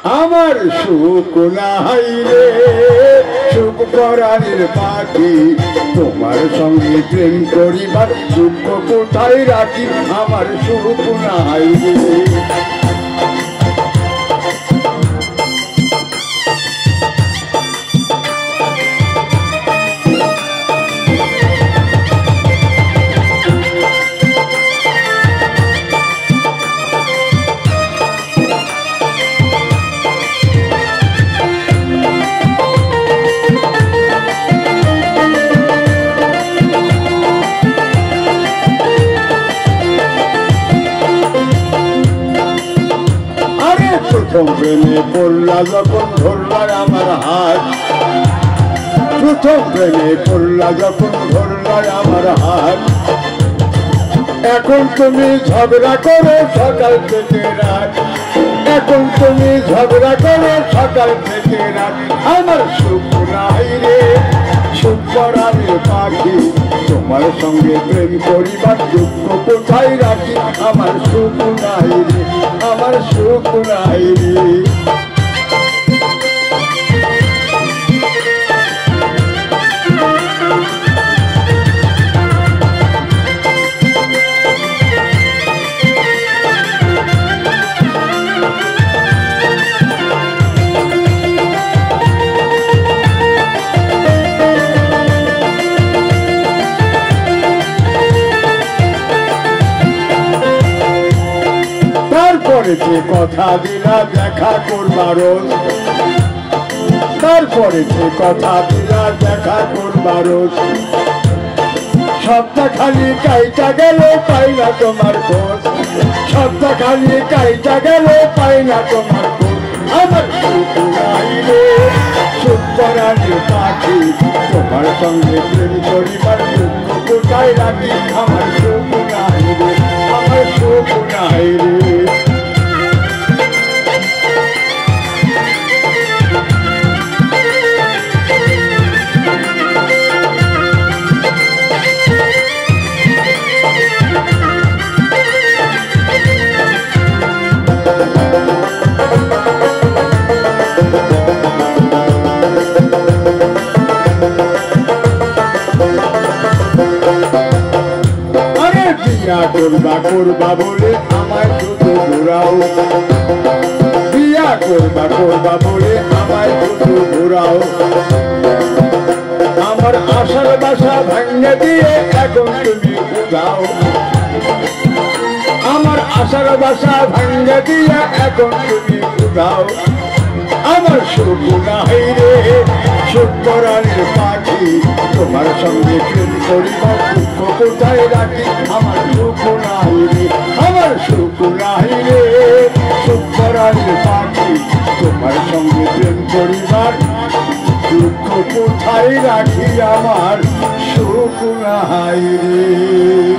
আমার সুখ নাই রে সুখ পরাণের পাখি তোমার সঙ্গে প্রেম করিবার দুঃখ কোথায় রাখি আমার সুখ নাই রে প্রথম প্রেমে পড়লা যখন ধরলার আমার হাত প্রথম প্রেমে পড়লা যখন ধরলার আমার হাত এখন তুমি ঝগড়া করো সকাল থেকে রাত এখন তুমি ঝগড়া করো সকাল থেকে রাত আমার সুখ নাই রে সুখ পরাণের পাখি তোমার সঙ্গে প্রেম করিবার দুঃখ কোথায় রাখি আমার সুখ নাই রে আমার সুখ নাই রে তারপরে যে কথা দিলা দেখা করবার তারপরে যে কথা দিলা দেখা করবার সপ্তাহ খালি কাইটা গেল পাই না তোমার খোঁজ সপ্তাহ খালি কাইটা গেল পাই না তোমার খোঁজ আমার সুখ নাই রে সুখ পরাণের পাখি তোমার সঙ্গে প্রেম করিবার দুঃখ কোথায় রাখি আমার সুখ নাই রে আমার সুখ নাই রে বিয়া করবা করবা বলে আমায় শুধু ঘোরাও বিয়া করবা করবা বলে আমায় শুধু ঘোরাও আমার আশার বাসা ভাঙে দিয়ে এখন তুমি বুঝাও আমার আশার বাসা ভাঙে দিয়ে এখন তুমি বুঝাও আমার সুখ নাই রে সুখ পরাণের পাখি তোমার সঙ্গে প্রেম করিবার দুঃখ কোথায় রাখি আমার সুখ নাই রে আমার সুখ নাই রে সুখ পরাণের পাখি তোমার সঙ্গে প্রেম করিবার দুঃখ কোথায় রাখি আমার সুখ নাই রে।